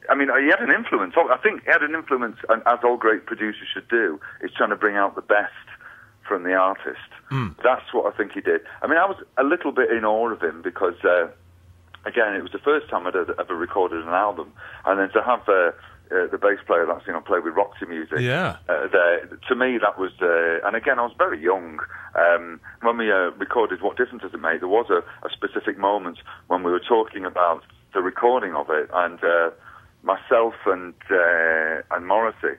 I mean, he had an influence. I think he had an influence, and as all great producers should do, is trying to bring out the best from the artist. That's what I think he did. I mean, I was a little bit in awe of him because, again, it was the first time I'd ever recorded an album, and then to have the bass player that's played with Roxy Music. There, to me, that was, and again, I was very young. When we recorded What Difference Does It Make, there was a specific moment when we were talking about the recording of it, and myself and Morrissey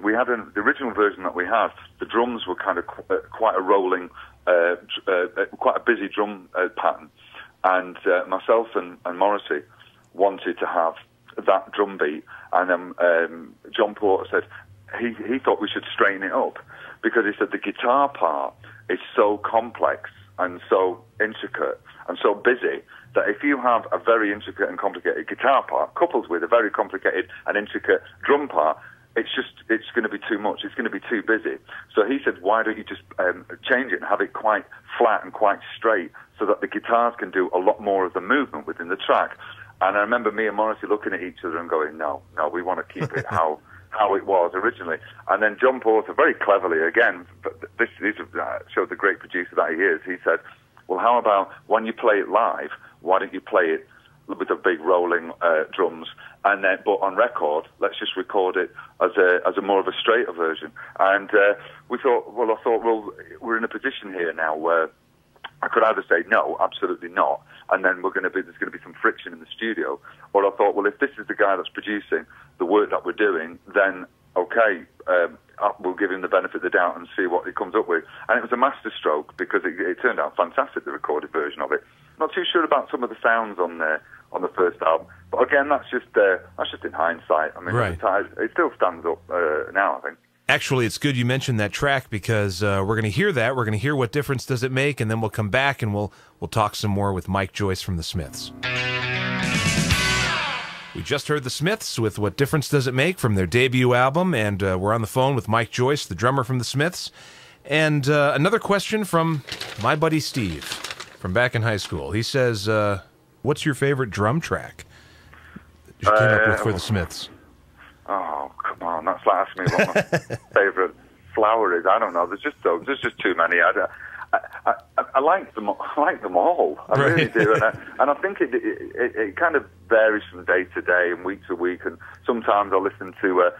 we had the original version that we had, the drums were kind of quite a rolling, quite a busy drum pattern, and myself and Morrissey wanted to have that drum beat, and then John Porter said he thought we should straighten it up, because he said the guitar part is so complex and so intricate and so busy that if you have a very intricate and complicated guitar part coupled with a very complicated and intricate drum part, it's going to be too much. It's going to be too busy. So he said, why don't you just change it and have it quite flat and quite straight so that the guitars can do a lot more of the movement within the track. And I remember me and Morrissey looking at each other and going, no, we want to keep it how it was originally. And then John Porter, very cleverly, again, this showed the great producer that he is, he said, well, how about when you play it live, why don't you play it with the big rolling drums, and then, but on record, let's just record it as a more of a straighter version. And I thought, well, we're in a position here now where I could either say no, absolutely not, and then there's going to be some friction in the studio, or I thought, well, if this is the guy that's producing the work that we're doing, then okay, we'll give him the benefit of the doubt and see what he comes up with. And it was a masterstroke because it turned out fantastic, the recorded version of it. Not too sure about some of the sounds on the first album, but again, that's just in hindsight. I mean, right. It still stands up now, I think. Actually, it's good you mentioned that track because we're going to hear that. We're going to hear What Difference Does It Make, and then we'll come back and we'll talk some more with Mike Joyce from the Smiths. We just heard the Smiths with What Difference Does It Make from their debut album, and we're on the phone with Mike Joyce, the drummer from the Smiths. And another question from my buddy Steve from back in high school. He says, what's your favorite drum track that you came up with for the Smiths? Oh, come on. That's like asking me what my favourite flower is. I don't know. There's just too many. I like them. I like them all. I really do. And I think it kind of varies from day to day and week to week. And sometimes I'll listen to.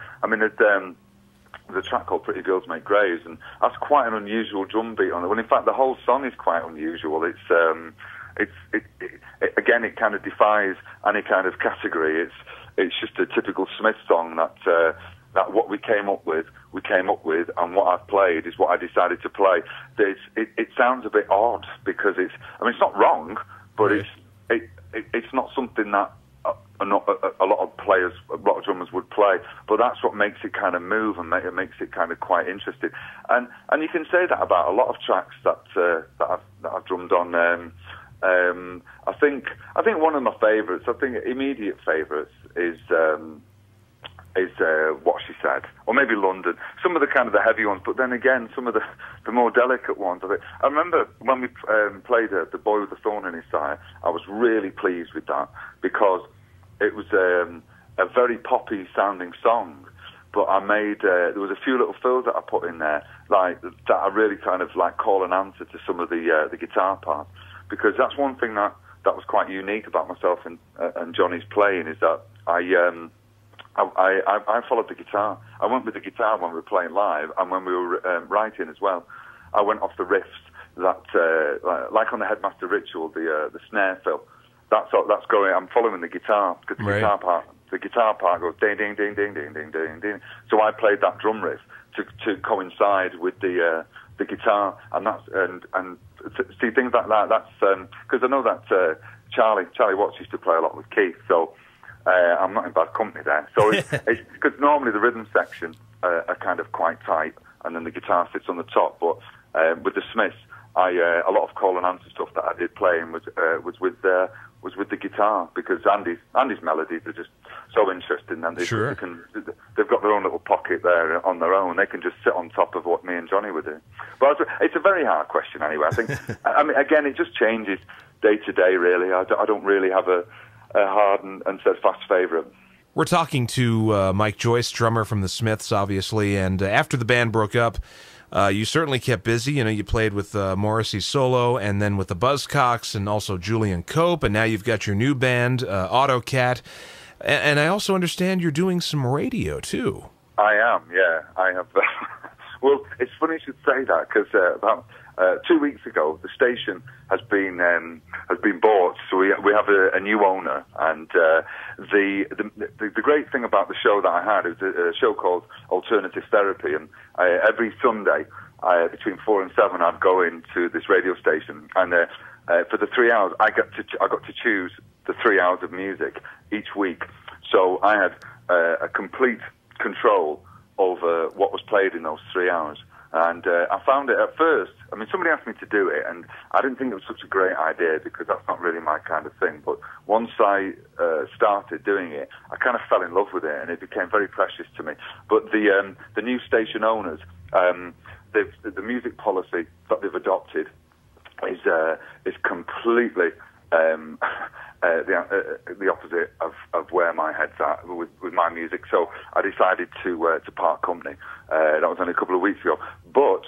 There's a track called "Pretty Girls Make Graves," and that's quite an unusual drum beat on it. Well, in fact, the whole song is quite unusual. Again, it kind of defies any kind of category. It's just a typical Smith song that what we came up with, and what I've played is what I decided to play. It sounds a bit odd because it's not wrong, but it's not something that a lot of players, a lot of drummers would play. But that's what makes it kind of move and it makes it kind of quite interesting. And you can say that about a lot of tracks that I've drummed on. I think one of my favourites, immediate favourites, is What She Said, or maybe London. Some of the kind of the heavy ones, but then again, some of the more delicate ones. I remember when we played The Boy with the Thorn in His Side, I was really pleased with that because it was a very poppy sounding song, but I made there was a few little fills that I put in there, like that I really kind of like call an answer to some of the guitar parts, because that's one thing that was quite unique about myself and Johnny's playing, is that I followed the guitar. I went with the guitar when we were playing live, and when we were writing as well. I went off the riffs that, like on the Headmaster Ritual, the snare fill. That's going. I'm following the guitar because the guitar part goes ding ding ding ding ding ding ding ding. So I played that drum riff to coincide with the guitar, and that's and see things like that. That's because I know that Charlie Watts used to play a lot with Keith, so. I'm not in bad company there. So it's because normally the rhythm section are kind of quite tight, and then the guitar sits on the top. But with the Smiths, a lot of call and answer stuff that I did playing was with the guitar, because Andy's melodies are just so interesting, and they've got their own little pocket there on their own. They can just sit on top of what me and Johnny were doing. But it's a very hard question anyway. I think again, it just changes day to day. Really, I don't really have a hard and steadfast favourite. We're talking to Mike Joyce, drummer from the Smiths, obviously, and after the band broke up, you certainly kept busy. You know, you played with Morrissey solo, and then with the Buzzcocks, and also Julian Cope, and now you've got your new band, AutoCat, and I also understand you're doing some radio, too. I am, yeah. I have. Well, it's funny you should say that, because about 2 weeks ago, the station has been bought, so we have a new owner, and the great thing about the show that I had is a show called Alternative Therapy, and every Sunday between 4 and 7, I'd go into this radio station, and for the 3 hours, I got to choose the 3 hours of music each week, so I had a complete control over what was played in those 3 hours. And I found it at first, I mean, somebody asked me to do it, and I didn't think it was such a great idea because that's not really my kind of thing. But once I started doing it, I kind of fell in love with it, and it became very precious to me. But the new station owners, the music policy that they've adopted is completely the opposite of where my head's at with my music. So I decided to part company. That was only a couple of weeks ago. But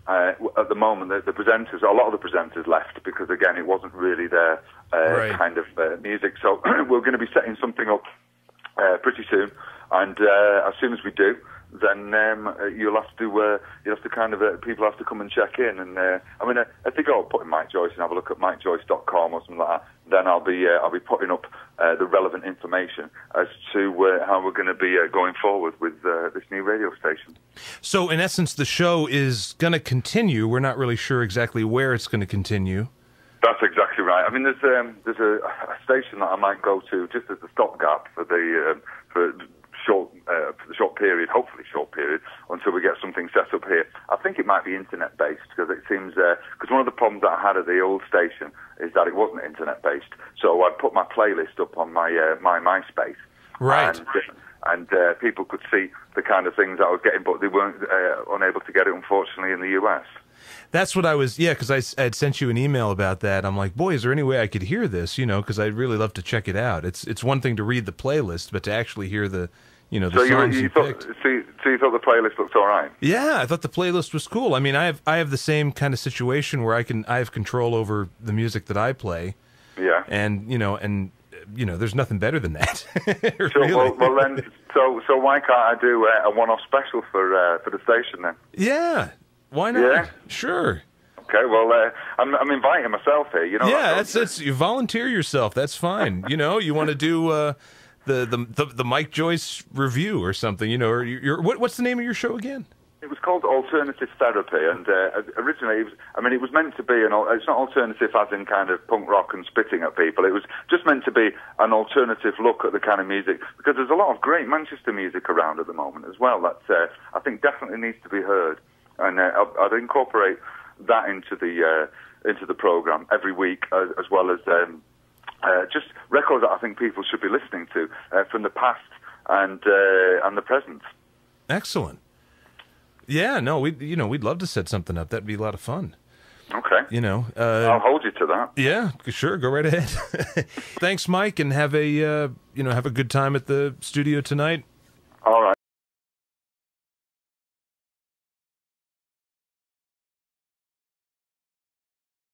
at the moment, the presenters, a lot of the presenters left because, again, it wasn't really their kind of music. So we're going to be setting something up pretty soon. And as soon as we do, then you'll have to kind of people have to come and check in. And I mean, if they go put in Mike Joyce and have a look at mikejoyce.com or something like that, then I'll be putting up the relevant information as to how we're going to be going forward with this new radio station. So, in essence, the show is going to continue. We're not really sure exactly where it's going to continue. That's exactly right. I mean, there's a station that I might go to just as a stopgap for the short period, hopefully short period, until we get something set up here. I think it might be internet-based, because it seems, because one of the problems that I had at the old station is that it wasn't internet-based. So I'd put my playlist up on my MySpace. Right. And people could see the kind of things I was getting, but they weren't unable to get it, unfortunately, in the US. That's what I was, because I had sent you an email about that. I'm like, boy, is there any way I could hear this, because I'd really love to check it out. It's one thing to read the playlist, but to actually hear the songs you picked. So you thought the playlist looked all right? Yeah, I thought the playlist was cool. I mean, I have the same kind of situation where I have control over the music that I play. Yeah. And there's nothing better than that. Really. Well then, so why can't I do a one-off special for the station then? Yeah. Why not? Yeah. Sure. Okay, well, I'm inviting myself here. Yeah, that's you volunteer yourself. That's fine. You want to do the Mike Joyce review or something. Or what's the name of your show again? It was called Alternative Therapy, and originally, it was meant to be it's not alternative as in kind of punk rock and spitting at people. It was just meant to be an alternative look at the kind of music, because there's a lot of great Manchester music around at the moment as well that I think definitely needs to be heard. And I'd incorporate that into the program every week, as well as just records that I think people should be listening to from the past and the present. Excellent. Yeah, no, we'd love to set something up. That'd be a lot of fun. Okay. I'll hold you to that. Yeah, sure. Go right ahead. Thanks, Mike, and have a good time at the studio tonight. All right.